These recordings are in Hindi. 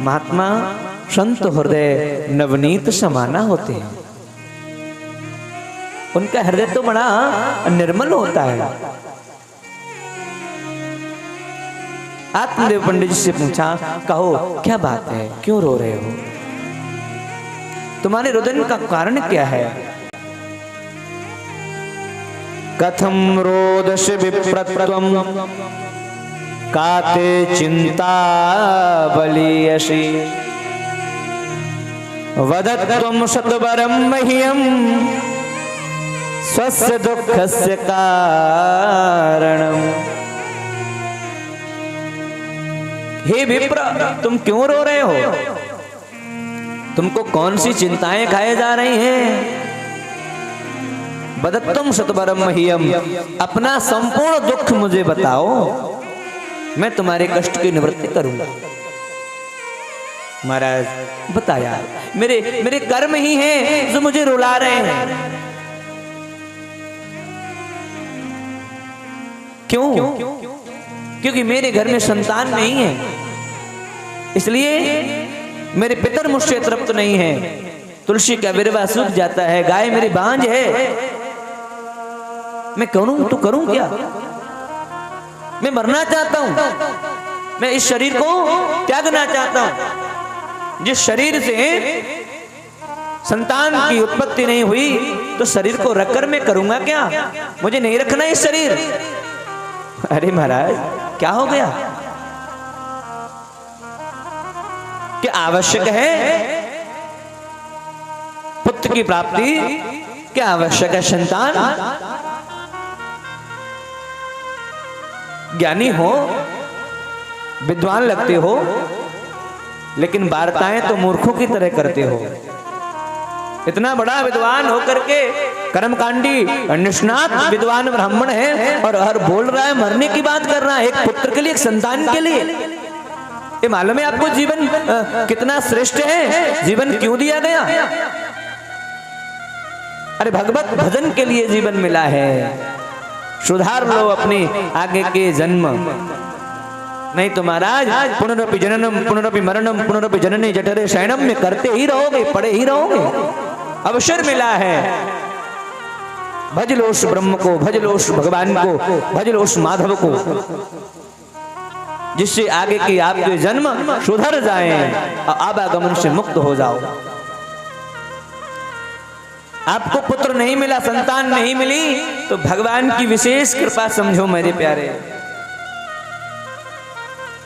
महात्मा संत हृदय नवनीत समाना होते हैं। उनका हृदय तो बड़ा निर्मल होता है। आत्मदेव पंडित जी से पूछा, कहो क्या बात है, क्यों रो रहे हो, तुम्हारे रुदन का कारण क्या है? कथम रोदश विप्रत्वम काते चिंता बलियसी वदत्वम सतवरम मह्यम स्वस्य दुःखस्य कारणम। हे विप्र, तुम क्यों रो रहे हो? तुमको कौन सी चिंताएं खाए जा रही हैं? वदत्वम सतवरम मह्यम, अपना संपूर्ण दुख मुझे बताओ, मैं तुम्हारे कष्ट की निवृत्ति करूंगा। महाराज बताया, मेरे कर्म ही हैं जो मुझे रुला रहे हैं। क्यों? क्योंकि मेरे घर में संतान नहीं है, इसलिए मेरे पितर मुझसे तृप्त नहीं है। तुलसी का विरवा सूख जाता है, गाय मेरी बांझ है, मैं करूं तो करूं क्या? मैं मरना चाहता हूं, मैं इस शरीर को त्यागना चाहता हूं। जिस शरीर से संतान की उत्पत्ति नहीं हुई, तो शरीर को रखकर मैं करूंगा क्या? मुझे नहीं रखना इस शरीर। अरे महाराज क्या हो गया? क्या आवश्यक है पुत्र की प्राप्ति? क्या आवश्यक है संतान? ज्ञानी हो, विद्वान लगते हो, लेकिन वार्ताएं तो मूर्खों की तरह करते हो। इतना बड़ा विद्वान होकर के कर्मकांडी निष्णात विद्वान ब्राह्मण है और हर बोल रहा है, मरने की बात कर रहा है, एक पुत्र के लिए, एक संतान के लिए। ये मालूम है आपको जीवन कितना श्रेष्ठ है, जीवन क्यों दिया गया? अरे भगवत भजन के लिए जीवन मिला है। सुधार लो अपने आगे के जन्म, नहीं तो महाराज पुनरपि जननम पुनरपि मरणम पुनरपि जननी जठरे शयनम में करते ही रहोगे, पड़े ही रहोगे। अवसर मिला है, भज लो उस ब्रह्म को, भज लो उस भगवान को, भज लो उस माधव को, जिससे आगे की आपके जन्म सुधर जाएं, आवागमन से मुक्त हो जाओ। आपको पुत्र नहीं मिला, संतान नहीं मिली, तो भगवान की विशेष कृपा समझो मेरे प्यारे।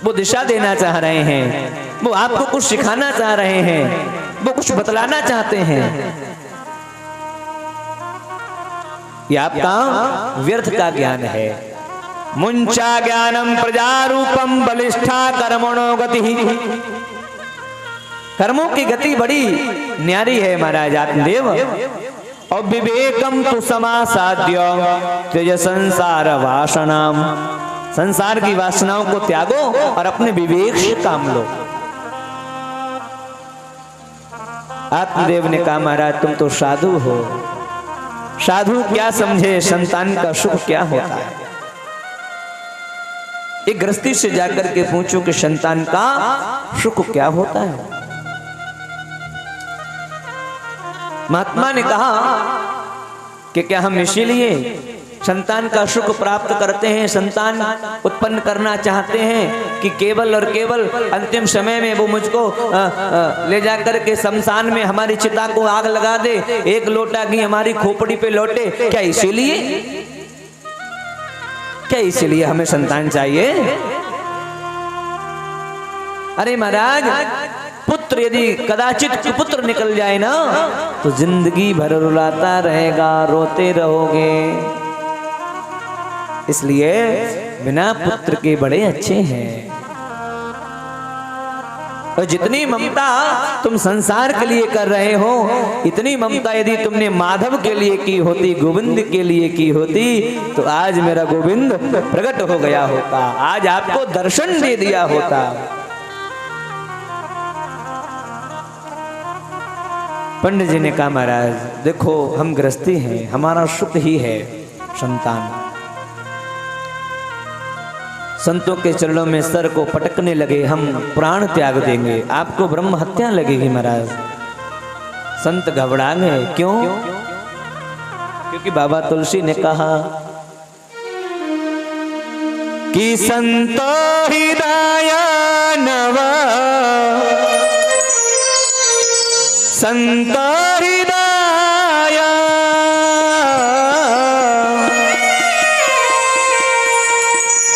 वो दिशा देना चाह रहे हैं, वो आपको कुछ सिखाना चाह रहे हैं, वो कुछ बतलाना चाहते हैं। ये आपका व्यर्थ का ज्ञान है। मुंचा ज्ञानम प्रजारूपम बलिष्ठा कर्मणो गति। कर्मों की गति बड़ी न्यारी है महाराज आत्मदेव। और विवेकम तु समासाद्य त्यज संसार वासनाम। संसार की वासनाओं को त्यागो और अपने विवेक से काम लो। आत्मदेव ने कहा, महाराज तुम तो साधु हो, साधु क्या समझे संतान का सुख क्या होता है। एक गृहस्थी से जाकर के पूछो कि संतान का सुख क्या होता है। महात्मा ने कहा कि क्या हम इसीलिए संतान का सुख प्राप्त करते हैं, संतान उत्पन्न करना चाहते हैं कि केवल और केवल अंतिम समय में वो मुझको ले जाकर के शमशान में हमारी चिता को आग लगा दे, एक लोटा घी हमारी खोपड़ी पे लौटे? क्या इसीलिए, क्या इसीलिए हमें संतान चाहिए? अरे महाराज पुत्र यदि कदाचित पुत्र निकल जाए ना, तो जिंदगी भर रुलाता रहेगा, रोते रहोगे। इसलिए बिना पुत्र के बड़े अच्छे हैं। और जितनी ममता तुम संसार के लिए कर रहे हो, इतनी ममता यदि तुमने माधव के लिए की होती, गोविंद के लिए की होती, तो आज मेरा गोविंद प्रकट हो गया होता, आज आपको दर्शन दे दिया होता। पंडित जी ने कहा, महाराज देखो हम गृहस्थी हैं, हमारा सुख ही है संतान। संतों के चरणों में सर को पटकने लगे, हम प्राण त्याग देंगे, आपको ब्रह्म हत्या लगेगी महाराज। संत घबरा गए, क्यों? क्योंकि बाबा तुलसी ने कहा कि संतो हृदय नवा, संतो हृदय,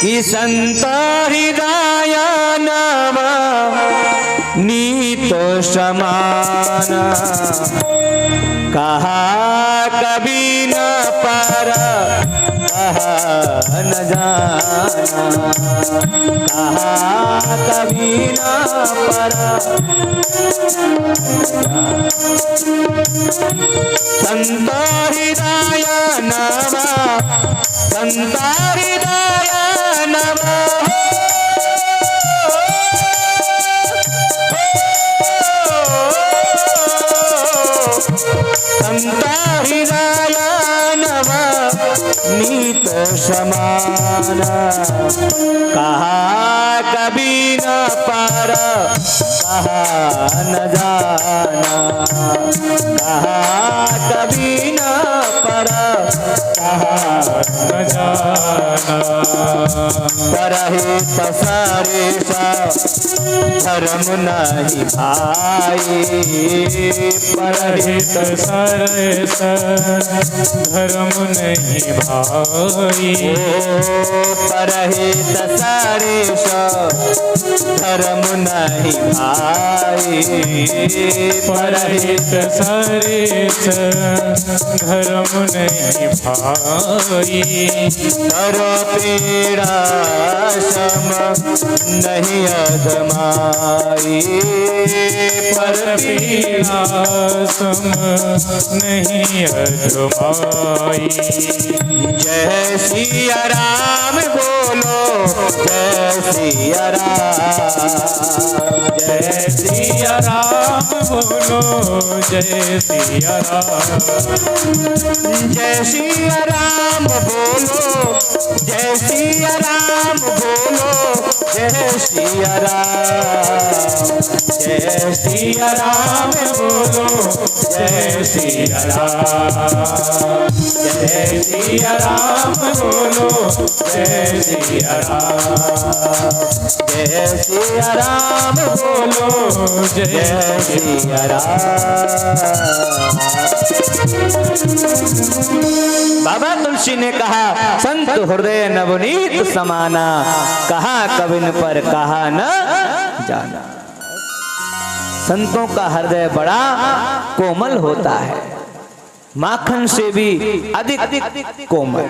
कि संतो हृदय नवा नीत समान, कहा कभी न पर कहा न जाना, कहा कभी न पर। संत हृदय नवा, संत हृदय नवा, संत हृदय नवा नीत समान, कहा कभी न पर कहा न जाना, कहा कभी न पर कहा न जाना। परहित सरेसा धर्म नहीं भाई, परहित सरेस धर्म नहीं भाई, परहित सरेस धर्म नहीं भाई, परहित सरेस धर्म नहीं भाई। करो पीड़ा सम नहीं अधमाई, पर पीड़ा सम नहीं अधमाई। जय सिया राम बोलो, जय सिया राम, जय सिया राम बोलो, जय सिया राम, जय सिया राम बोलो, जय सिया राम बोलो, जय सिया राम, जय सिया राम बोलो, जय सिया राम, जय सिया राम बोलो, जय सिया राम, जय सिया राम बोलो, जय सिया राम। बाबा तुलसी ने कहा संत हृदय नवनीत समाना, कहा कविन पर कहा न जाना। संतों का हृदय बड़ा कोमल होता है, माखन से भी अधिक कोमल।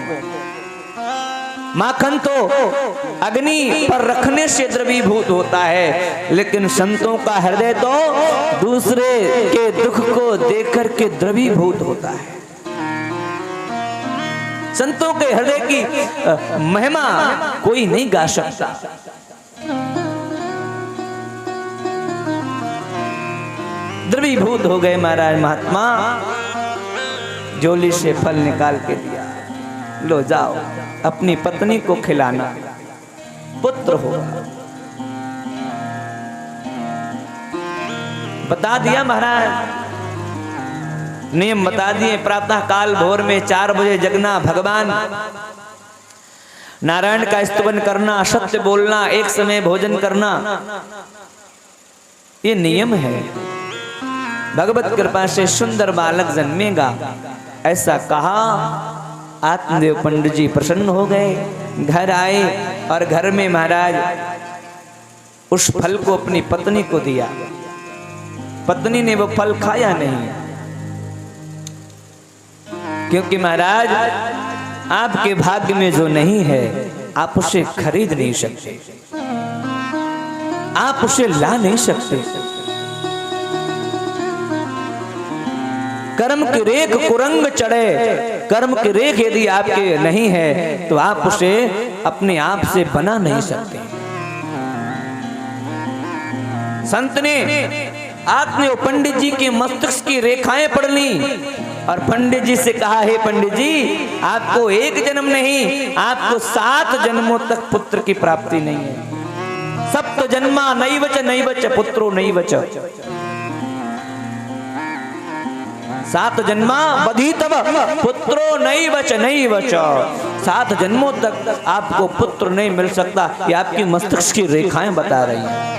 माखन तो अग्नि पर रखने से द्रवीभूत होता है, लेकिन संतों का हृदय तो दूसरे के दुख को देख कर के द्रवीभूत होता है। संतों के हृदय की महिमा कोई नहीं गा सकता। द्रवीभूत हो गए महाराज महात्मा, झोली से फल निकाल के दिया, लो जाओ अपनी पत्नी को खिलाना, पुत्र होगा। बता दिया महाराज, नियम बता दिए। प्रातः काल भोर में 4 बजे जगना, भगवान नारायण का स्तवन करना, सत्य बोलना, एक समय भोजन करना, ये नियम है। भगवत कृपा से सुंदर बालक जन्मेगा, ऐसा कहा। आत्मदेव पंडित जी प्रसन्न हो गए, घर आए और घर में महाराज उस फल को अपनी पत्नी को दिया। पत्नी ने वो फल खाया नहीं, क्योंकि महाराज आपके भाग्य में जो नहीं है आप उसे खरीद नहीं सकते, आप उसे ला नहीं सकते। कर्म की रेख कुरंग चढ़े, कर्म की रेख यदि आपके नहीं है तो आप उसे अपने आप से बना नहीं सकते। संत ने आत्मदेव पंडित जी के मस्तिष्क की रेखाएं पढ़ ली, और पंडित जी से कहा, हे पंडित जी, आपको एक जन्म नहीं, आपको 7 जन्मों तक पुत्र की प्राप्ति नहीं है। सप्त जन्मा नैवच नैवच पुत्रो नैवच। 7 जन्मा बधितव पुत्रो नैवच नैवच। 7 जन्मों तक आपको पुत्र नहीं मिल सकता। ये आपकी मस्तिष्क की रेखाएं बता रही हैं।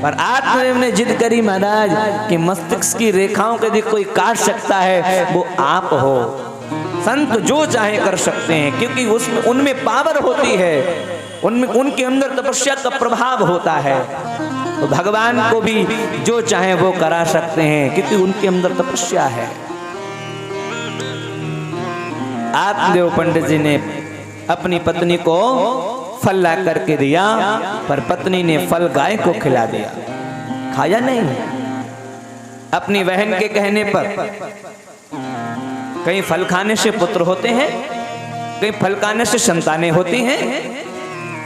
पर आत्मदेव ने जिद करी महाराज कि मस्तिष्क की रेखाओं को यदि कोई काट सकता है वो आप हो। संत जो चाहे कर सकते हैं, क्योंकि उसमें उनमें पावर होती है, उनमें उनके अंदर तपस्या का प्रभाव होता है। तो भगवान को भी जो चाहे वो करा सकते हैं, क्योंकि उनके अंदर तपस्या है। आत्मदेव पंडित जी ने अपनी पत्नी को फल ला करके दिया, पर पत्नी ने फल गाय को खिला दिया, खाया नहीं। अपनी बहन के कहने पर, कहीं फल खाने से पुत्र होते हैं, कहीं फल खाने से संतानें होती हैं।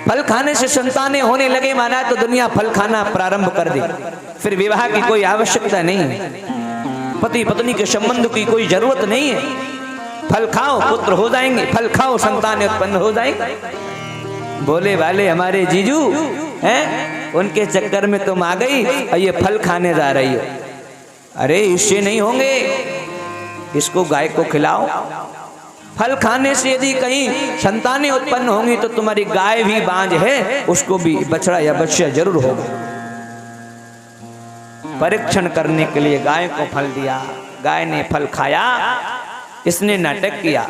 फल खाने से संतानें होने लगे माना तो दुनिया फल खाना प्रारंभ कर दी, फिर विवाह की कोई आवश्यकता नहीं है, पति पत्नी के संबंध की कोई जरूरत नहीं है। फल खाओ पुत्र हो जाएंगे, फल खाओ संतानें उत्पन्न हो जाएंगे। बोले वाले हमारे जीजू हैं, उनके चक्कर में तुम आ गई और ये फल खाने जा रही हो। अरे इससे नहीं होंगे, इसको गाय को खिलाओ। फल खाने से यदि कहीं संतानें उत्पन्न होंगी तो तुम्हारी गाय भी बांझ है, उसको भी बछड़ा या बच्चा जरूर होगा। परीक्षण करने के लिए गाय को फल दिया, गाय ने फल खाया, इसने नाटक किया,